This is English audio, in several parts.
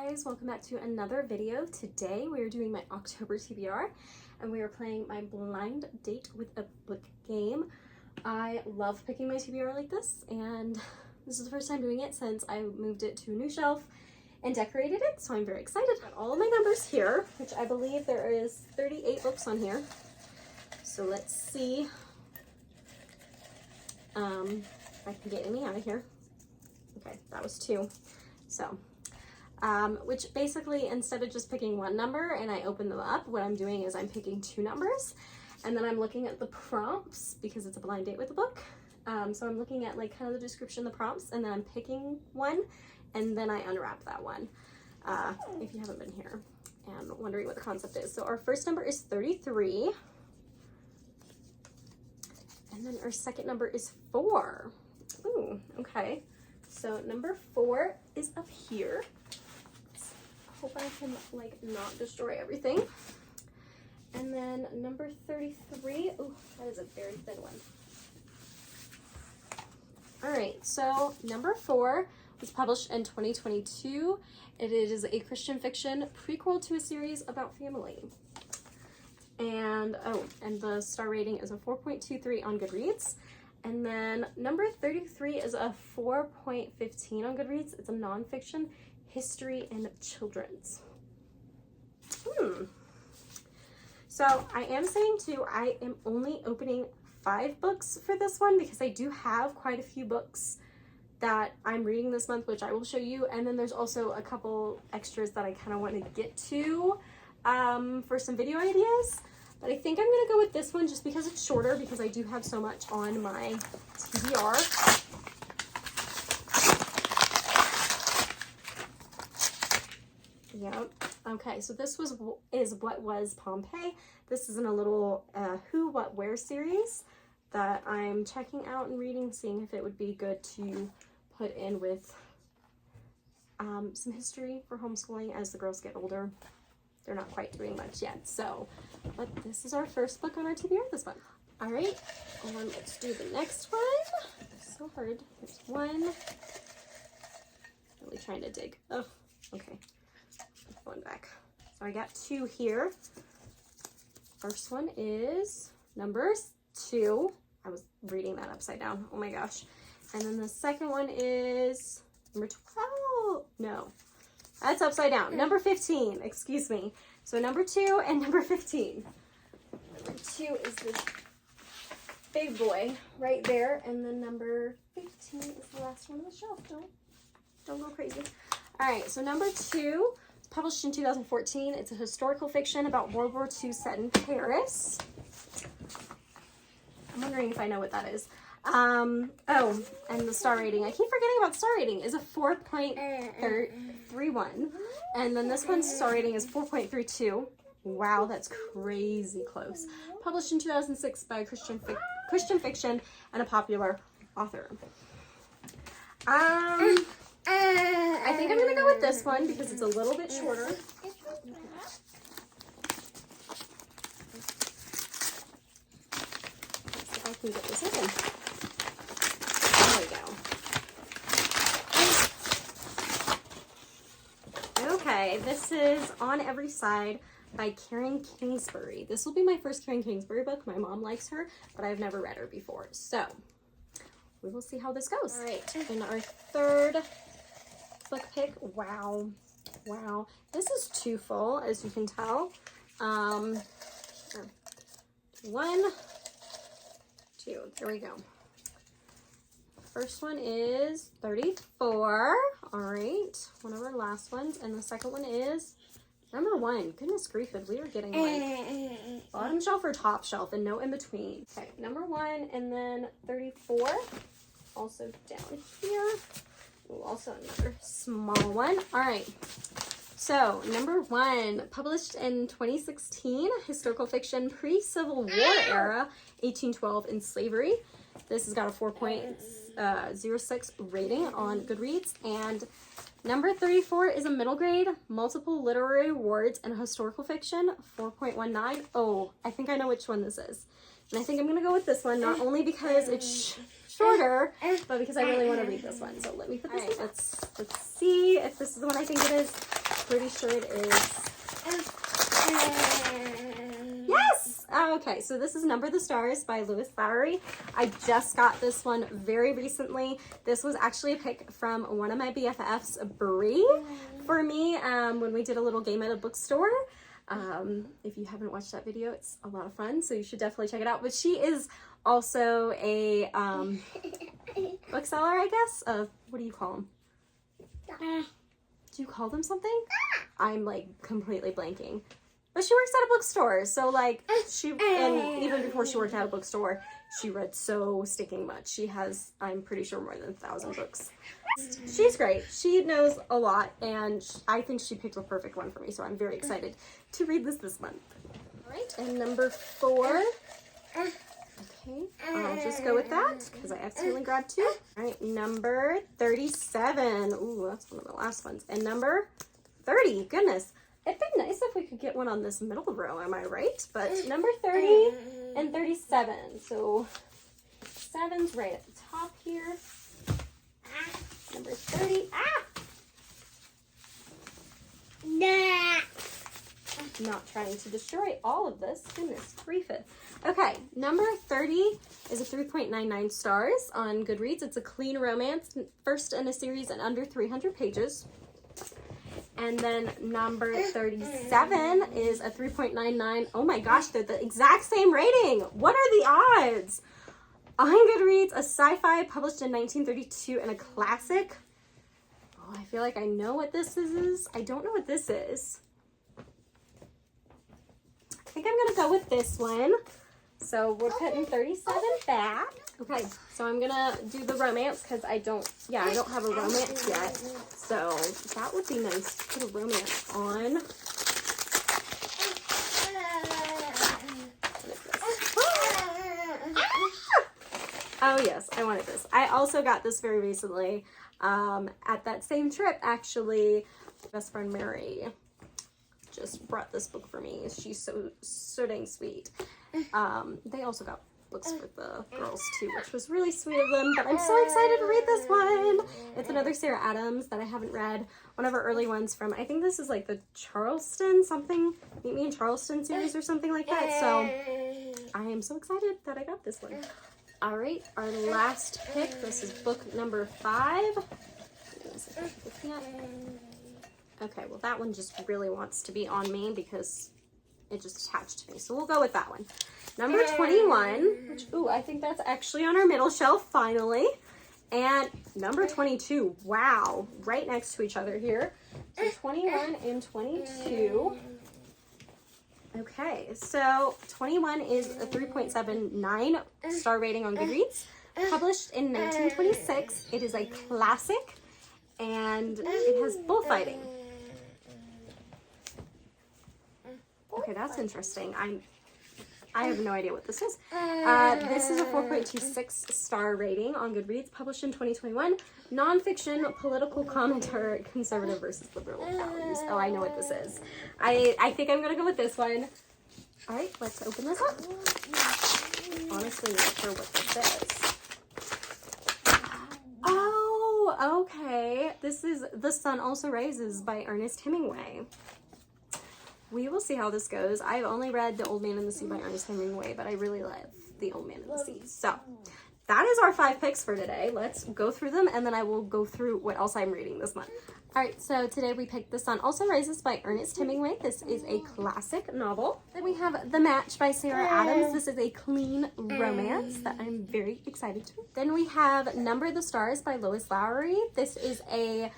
guys, welcome back to another video. Today we are doing my October TBR and we are playing my blind date with a book game. I love picking my TBR like this, and this is the first time doing it since I moved it to a new shelf and decorated it, so I'm very excited. Got all of my numbers here, which I believe there is 38 books on here. So let's see if I can get any out of here. Okay, that was 2. So, which basically, instead of just picking one number and I open them up, what I'm doing is I'm picking 2 numbers, and then I'm looking at the prompts because it's a blind date with the book. So I'm looking at like kind of the description, the prompts, and then I'm picking one, and then I unwrap that one. If you haven't been here and wondering what the concept is. So our first number is 33. And then our second number is 4. Ooh, okay. So number 4 is up here. Let's hope I can like not destroy everything. And then number 33, oh, that is a very thin one. All right, so number 4 was published in 2022. It is a Christian fiction prequel to a series about family. And the star rating is a 4.23 on Goodreads. And then number 33 is a 4.15 on Goodreads. It's a nonfiction history and children's. So I am saying too, I am only opening 5 books for this one because I do have quite a few books that I'm reading this month, which I will show you. And then there's also a couple extras that I kind of want to get to for some video ideas. But I think I'm going to go with this one just because it's shorter, because I do have so much on my TBR. Yep. Okay, so this is What Was Pompeii. This is in a little Who, What, Where series that I'm checking out and reading, seeing if it would be good to put in with some history for homeschooling as the girls get older. They're not quite doing much yet, so, but this is our first book on our TBR this month. All right, let's do the next one. It's so hard. There's one. Really trying to dig. Oh, okay. Going back. So I got 2 here. First one is number 2. I was reading that upside down. Oh my gosh. And then the second one is number 12. No. That's upside down. Number 15, excuse me. So number 2 and number 15. Number 2 is this big boy right there. And then number 15 is the last one on the shelf. Don't go crazy. All right, so number 2 is published in 2014. It's a historical fiction about World War II set in Paris. I'm wondering if I know what that is. Oh, and the star rating, I keep forgetting about star rating, is a 4.31. And then this one's star rating is 4.32. Wow, that's crazy close. Published in 2006 by a Christian fiction and a popular author. I think I'm going to go with this one because it's a little bit shorter. Let's see if I can get this open. Okay, this is On Every Side by Karen Kingsbury. This will be my first Karen Kingsbury book. My mom likes her, but I've never read her before. So, we will see how this goes. All right, and our third book pick. Wow. This is too full, as you can tell. 1, 2, there we go. First one is 34. All right, one of our last ones. And the second one is number 1. Goodness grief, we are getting like bottom shelf or top shelf and no in between. Okay, number 1 and then 34. Also down here. Ooh, also another small one. All right, so number 1, published in 2016, historical fiction, pre-Civil War era, 1812 in slavery. This has got a 4.06 rating on Goodreads. And number 34 is a middle grade, multiple literary awards, and historical fiction, 4.19. Oh, I think I know which one this is. And I think I'm going to go with this one, not only because it's shorter, but because I really want to read this one. So let me put this in. Let's see if this is the one I think it is. Pretty sure it is. Yes! Okay, so this is Number the Stars by Lewis Lowery. I just got this one very recently. This was actually a pick from one of my BFFs, Brie, for me when we did a little game at a bookstore. If you haven't watched that video, it's a lot of fun, so you should definitely check it out. But she is also a bookseller, I guess. What do you call them? Do you call them something? I'm like completely blanking. But she works at a bookstore, so like and even before she worked at a bookstore, she read so stinking much. She has, I'm pretty sure, more than 1,000 books. She's great. She knows a lot, and I think she picked the perfect one for me, so I'm very excited to read this month. All right, and number 4. Okay, I'll just go with that because I accidentally grabbed 2. All right, number 37. Ooh, that's one of the last ones. And number 30. Goodness. It'd be nice if we could get one on this middle row, am I right? But number 30 and 37. So 7's right at the top here. Number 30. Not trying to destroy all of this. Goodness griefeth. Okay, number 30 is a 3.99 stars on Goodreads. It's a clean romance, first in a series and under 300 pages. And then number 37 is a 3.99. Oh my gosh, they're the exact same rating. What are the odds? On Goodreads, a sci-fi published in 1932 and a classic. Oh, I feel like I know what this is. I don't know what this is. I think I'm going to go with this one. So we're putting 37 back. Okay, so I'm gonna do the romance because I don't have a romance yet. So that would be nice to put a romance on. Oh yes, I wanted this. I also got this very recently at that same trip, actually. Best friend Mary just brought this book for me. She's so dang sweet. They also got books for the girls too, which was really sweet of them, but I'm so excited to read this one. It's another Sarah Adams that I haven't read. One of her early ones from, I think this is like the Charleston something, Meet Me in Charleston series or something like that. So I am so excited that I got this one. All right, our last pick. This is book number 5. Okay, well that one just really wants to be on me because it just attached to me. So we'll go with that one. Number 21, which, ooh, I think that's actually on our middle shelf, finally. And number 22, wow, right next to each other here. So 21 and 22. Okay, so 21 is a 3.79 star rating on Goodreads. Published in 1926. It is a classic, and it has bullfighting. Okay, that's interesting. I have no idea what this is. This is a 4.26 star rating on Goodreads, published in 2021. Nonfiction, political commentary, conservative versus liberal values. Oh, I know what this is. I think I'm going to go with this one. All right, let's open this up. Honestly, not sure what this is. Oh, okay. This is The Sun Also Rises by Ernest Hemingway. We will see how this goes. I've only read The Old Man and the Sea by Ernest Hemingway, but I really love The Old Man and the Sea. So that is our 5 picks for today. Let's go through them, and then I will go through what else I'm reading this month. All right, so today we picked The Sun Also Rises by Ernest Hemingway. This is a classic novel. Then we have The Match by Sarah Adams. This is a clean romance that I'm very excited to read. Then we have Number the Stars by Lewis Lowery. This is a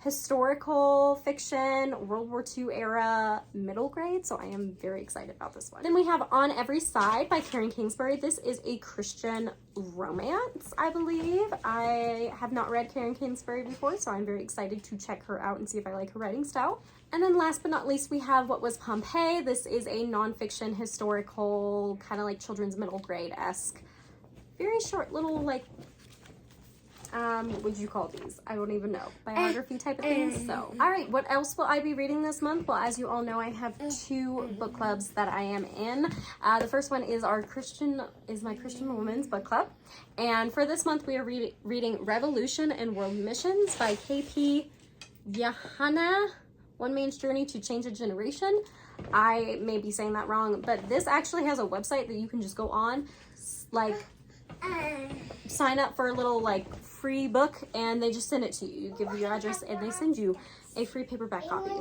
historical fiction, World War II era middle grade, so I am very excited about this one. Then we have On Every Side by Karen Kingsbury. This is a Christian romance, I believe. I have not read Karen Kingsbury before, so I'm very excited to check her out and see if I like her writing style. And then last but not least, we have What Was Pompeii. This is a nonfiction historical, kind of like children's middle grade-esque, very short little, like, what would you call these? I don't even know. Biography type of things. So, all right, what else will I be reading this month? Well, as you all know, I have 2 book clubs that I am in. The first one is my Christian Women's Book Club. And for this month, we are reading Revolution and World Missions by K.P. Yahana, One Man's Journey to Change a Generation. I may be saying that wrong, but this actually has a website that you can just go on, like, sign up for a little like free book, and they just send it to you. You give your address and they send you a free paperback copy.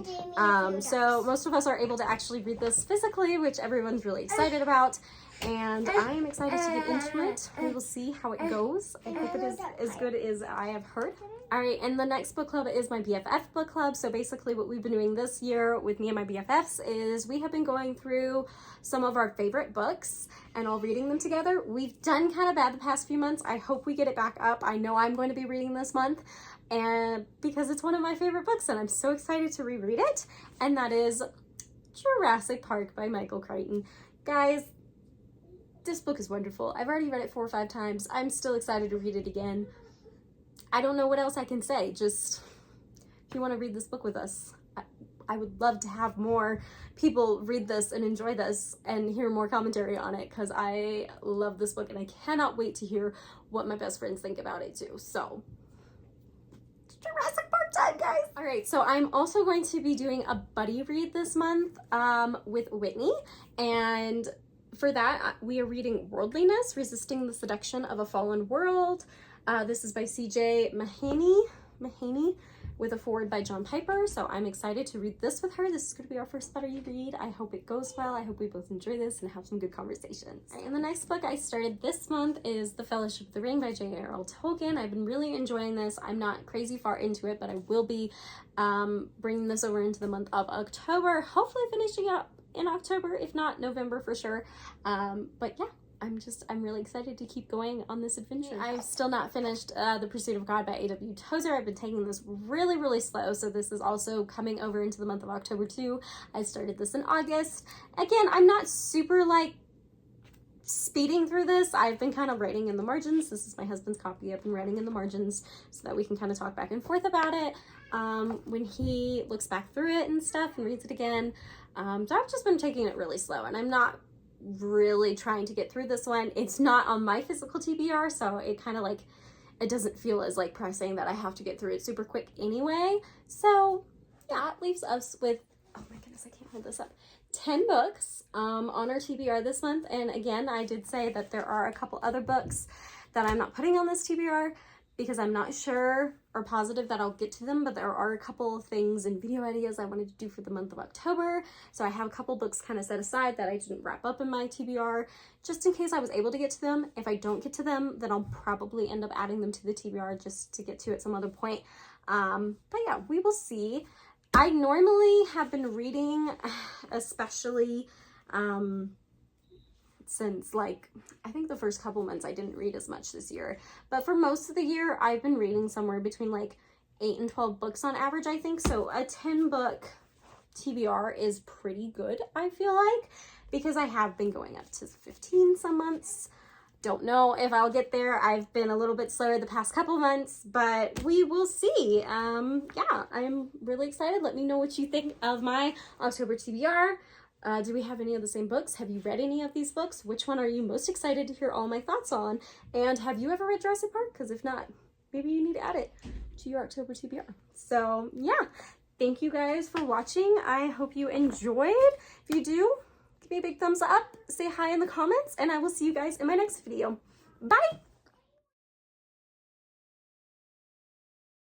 So most of us are able to actually read this physically, which everyone's really excited about, and I am excited to get into it. We will see how it goes. I hope it is as good as I have heard. All right, and the next book club is my BFF book club. So basically what we've been doing this year with me and my BFFs is we have been going through some of our favorite books and all reading them together. We've done kind of bad the past few months. I hope we get it back up. I know I'm going to be reading this month, and because it's one of my favorite books and I'm so excited to reread it, and that is Jurassic Park by Michael Crichton. Guys, this book is wonderful. I've already read it 4 or 5 times. I'm still excited to read it again. I don't know what else I can say. Just, if you want to read this book with us, I would love to have more people read this and enjoy this and hear more commentary on it, because I love this book and I cannot wait to hear what my best friends think about it too. So, it's Jurassic Park time, guys! Alright, so I'm also going to be doing a buddy read this month with Whitney, and for that we are reading Worldliness, Resisting the Seduction of a Fallen World. This is by C.J. Mahaney with a foreword by John Piper. So I'm excited to read this with her. This is going to be our first buddy read. I hope it goes well. I hope we both enjoy this and have some good conversations. And the next book I started this month is The Fellowship of the Ring by J.R.R. Tolkien. I've been really enjoying this. I'm not crazy far into it, but I will be bringing this over into the month of October. Hopefully finishing up in October, if not November for sure. But yeah. I'm really excited to keep going on this adventure. I've still not finished The Pursuit of God by A.W. Tozer. I've been taking this really slow, so this is also coming over into the month of October too. I started this in August. Again, I'm not super like speeding through this. I've been kind of writing in the margins. This is my husband's copy. I've been writing in the margins so that we can kind of talk back and forth about it when he looks back through it and stuff and reads it again. So I've just been taking it really slow, and I'm not really trying to get through this one. It's not on my physical TBR, so it kind of like, it doesn't feel as like pressing that I have to get through it super quick anyway. So yeah, it leaves us with, oh my goodness, I can't hold this up, 10 books on our TBR this month. And again, I did say that there are a couple other books that I'm not putting on this TBR because I'm not sure or positive that I'll get to them, but there are a couple of things and video ideas I wanted to do for the month of October. So I have a couple books kind of set aside that I didn't wrap up in my TBR, just in case I was able to get to them. If I don't get to them, then I'll probably end up adding them to the TBR just to get to at some other point. But yeah, we will see. I normally have been reading, especially since like, I think the first couple months I didn't read as much this year, but for most of the year I've been reading somewhere between like 8 and 12 books on average, I think. So a 10 book TBR is pretty good, I feel like, because I have been going up to 15 some months. Don't know if I'll get there. I've been a little bit slower the past couple months, but we will see. Yeah, I'm really excited. Let me know what you think of my October TBR. Do we have any of the same books? Have you read any of these books? Which one are you most excited to hear all my thoughts on? And have you ever read Jurassic Park? Because if not, maybe you need to add it to your October TBR. So yeah, thank you guys for watching. I hope you enjoyed. If you do, give me a big thumbs up, say hi in the comments, and I will see you guys in my next video. Bye!